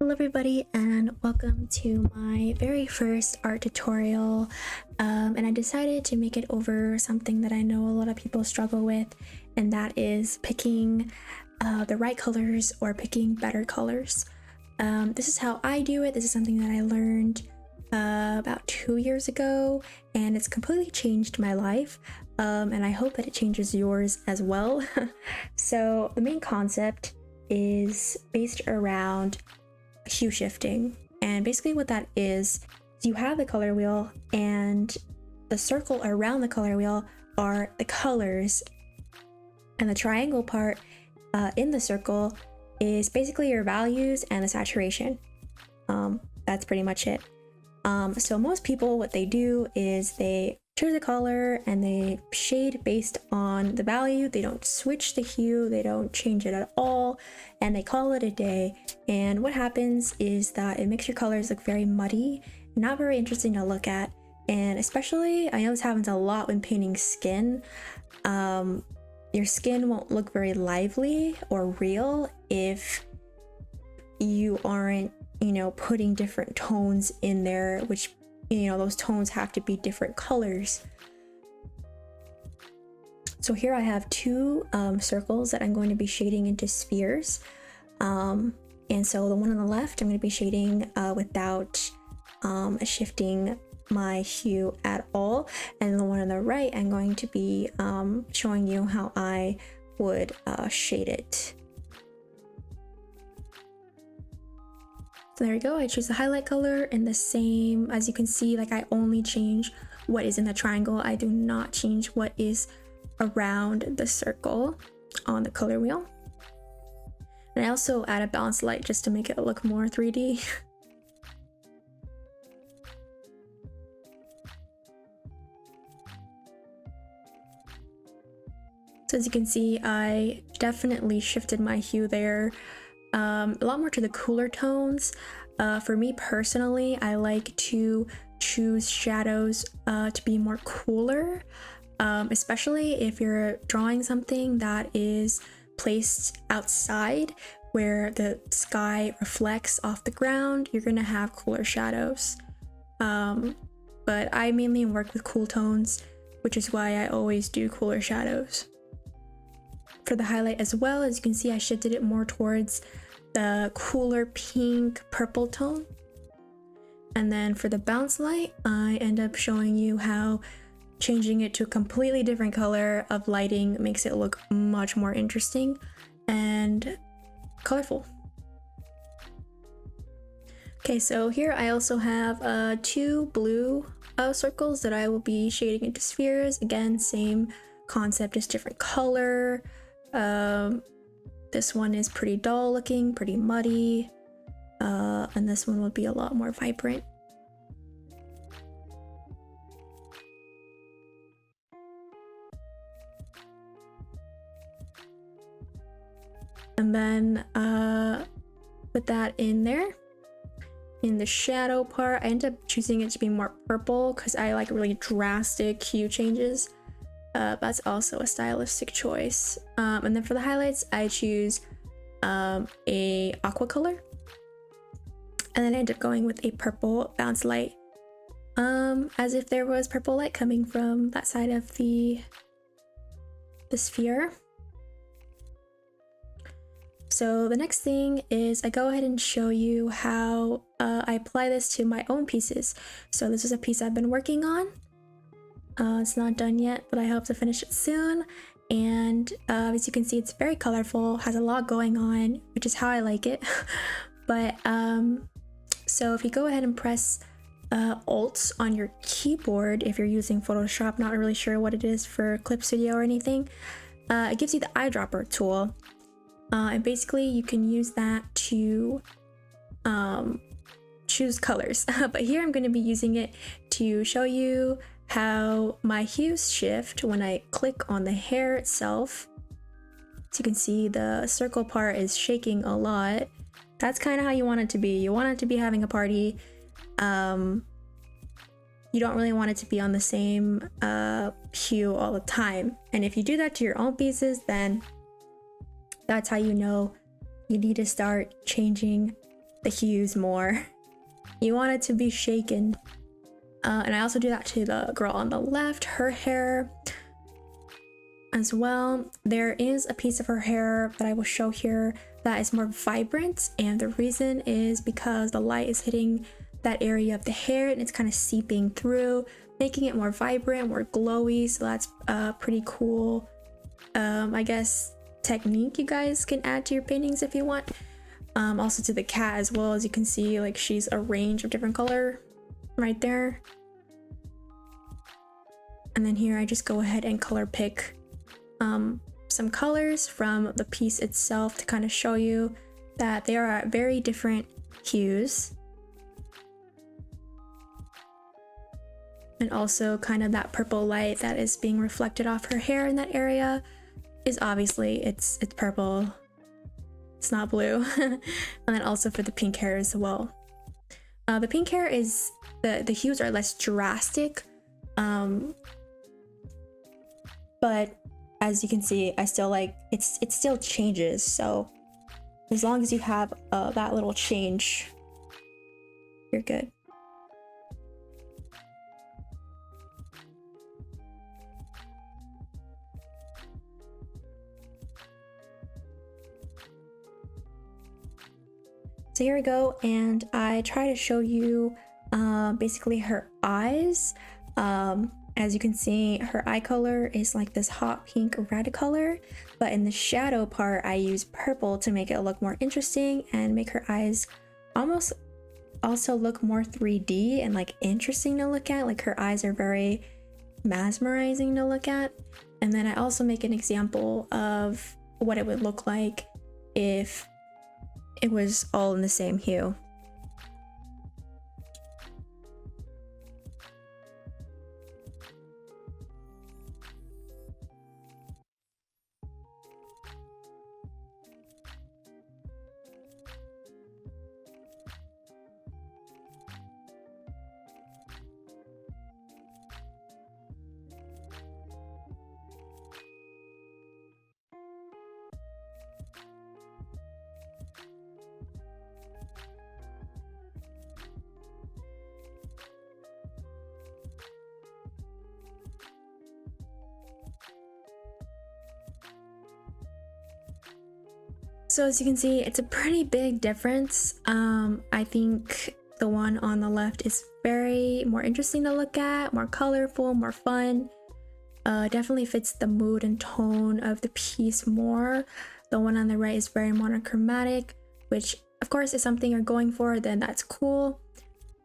Hello everybody and welcome to my very first art tutorial, and I decided to make it over something that I know a lot of people struggle with, and that is picking the right colors or picking better colors. This is how I do it. This is something that I learned about 2 years ago, and it's completely changed my life, and I hope that it changes yours as well. So the main concept is based around hue shifting, and basically what that is you have the color wheel, and the circle around the color wheel are the colors, and the triangle part in the circle is basically your values and the saturation. That's pretty much it. So most people, what they do is they choose a color and they shade based on the value. They don't switch the hue, they don't change it at all, and they call it a day. And what happens is that it makes your colors look very muddy, not very interesting to look at. And especially, I know this happens a lot when painting skin. Your skin won't look very lively or real if you aren't, putting different tones in there, which those tones have to be different colors. So here I have two circles that I'm going to be shading into spheres, and so the one on the left I'm going to be shading without shifting my hue at all, and the one on the right I'm going to be showing you how I would shade it. So there we go, I choose the highlight color, and the same as you can see, like I only change what is in the triangle. I do not change what is around the circle on the color wheel. And I also add a balanced light just to make it look more 3D. So as you can see, I definitely shifted my hue there. A lot more to the cooler tones. For me personally, I like to choose shadows to be more cooler, especially if you're drawing something that is placed outside where the sky reflects off the ground. You're gonna have cooler shadows, but I mainly work with cool tones, which is why I always do cooler shadows. For the highlight as well, as you can see, I shifted it more towards the cooler pink purple tone. And then for the bounce light, I end up showing you how changing it to a completely different color of lighting makes it look much more interesting and colorful. Okay, so here I also have two blue circles that I will be shading into spheres. Again, same concept, just different color. This one is pretty dull looking, pretty muddy, and this one will be a lot more vibrant. And then with that in there, in the shadow part, I end up choosing it to be more purple because I like really drastic hue changes. That's also a stylistic choice. And then for the highlights, I choose a aqua color, and then I end up going with a purple bounce light, as if there was purple light coming from that side of the sphere. So the next thing is I go ahead and show you how I apply this to my own pieces. So this is a piece I've been working on. It's not done yet, but I hope to finish it soon. And as you can see, it's very colorful, has a lot going on, which is how I like it. But so if you go ahead and press Alt on your keyboard, if you're using Photoshop, not really sure what it is for Clip Studio or anything, it gives you the eyedropper tool. And basically you can use that to choose colors. But here I'm going to be using it to show you how my hues shift when I click on the hair itself. So you can see the circle part is shaking a lot. That's kind of how you want it to be. You want it to be having a party. You don't really want it to be on the same hue all the time. And if you do that to your own pieces, then that's how you know you need to start changing the hues more. You want it to be shaken. And I also do that to the girl on the left, her hair as well. There is a piece of her hair that I will show here that is more vibrant, and the reason is because the light is hitting that area of the hair and it's kind of seeping through, making it more vibrant, more glowy. So that's pretty cool, I guess, technique you guys can add to your paintings if you want. Also to the cat as well, as you can see, like she's a range of different color right there. And then here I just go ahead and color pick some colors from the piece itself to kind of show you that they are at very different hues. And also kind of that purple light that is being reflected off her hair in that area is obviously it's purple, it's not blue. And then also for the pink hair as well. The pink hair is, the hues are less drastic, but as you can see, I still like it still changes. So as long as you have that little change, you're good. So here we go, and I try to show you basically her eyes. As you can see, her eye color is like this hot pink red color, but in the shadow part I use purple to make it look more interesting and make her eyes almost also look more 3D and like interesting to look at. Like her eyes are very mesmerizing to look at. And then I also make an example of what it would look like if it was all in the same hue. So as you can see, it's a pretty big difference. I think the one on the left is very more interesting to look at, more colorful, more fun. Definitely fits the mood and tone of the piece more. The one on the right is very monochromatic, which of course is something you're going for, then that's cool.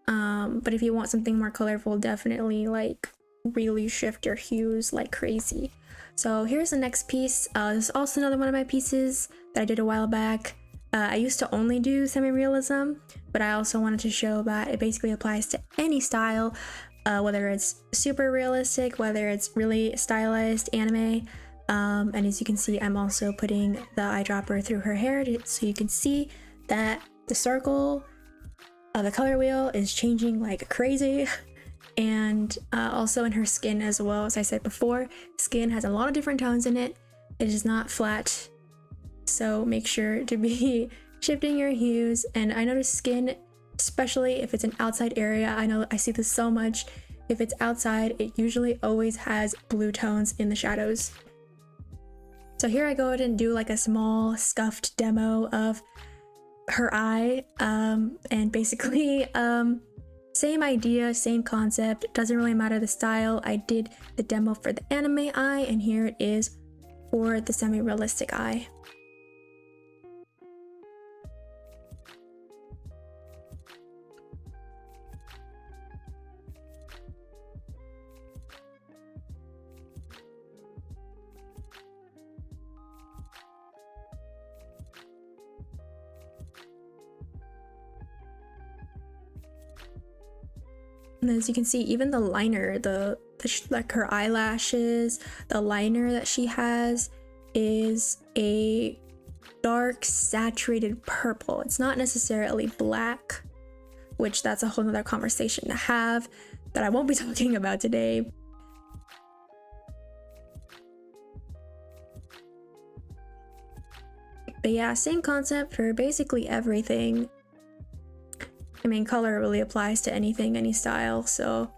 But if you want something more colorful, definitely like really shift your hues like crazy. So here's the next piece. This is also another one of my pieces that I did a while back. I used to only do semi-realism, but I also wanted to show that it basically applies to any style, whether it's super realistic, whether it's really stylized anime. And as you can see, I'm also putting the eyedropper through her hair so you can see that the circle of the color wheel is changing like crazy. And also in her skin as well, as I said before, skin has a lot of different tones in it. It is not flat, so make sure to be shifting your hues. And I notice skin, especially if it's an outside area, I know I see this so much. If it's outside, it usually always has blue tones in the shadows. So here I go ahead and do like a small scuffed demo of her eye, and basically same idea, same concept, doesn't really matter the style. I did the demo for the anime eye, and here it is for the semi-realistic eye. And as you can see, even the liner, like her eyelashes, the liner that she has is a dark saturated purple. It's not necessarily black, which that's a whole nother conversation to have that I won't be talking about today. But yeah, same concept for basically everything. I mean, color really applies to anything, any style. So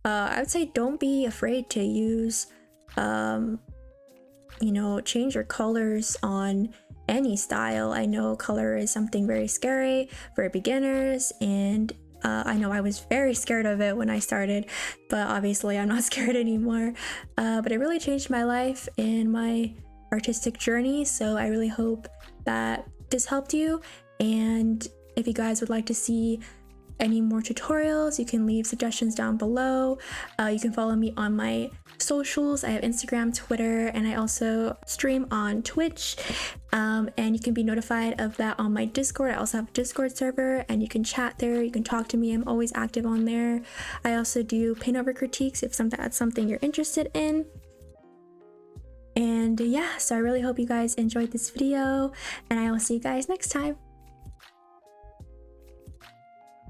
I would say don't be afraid to use, you know, change your colors on any style. I know color is something very scary for beginners, and I know I was very scared of it when I started, but obviously I'm not scared anymore. But it really changed my life and my artistic journey, so I really hope that this helped you. And if you guys would like to see any more tutorials, you can leave suggestions down below. You can follow me on my socials. I have Instagram, Twitter, and I also stream on Twitch, and you can be notified of that on my Discord. I also have a Discord server, and you can chat there, you can talk to me. I'm always active on there. I also do paint over critiques if that's something you're interested in. And yeah, so I really hope you guys enjoyed this video, and I will see you guys next time.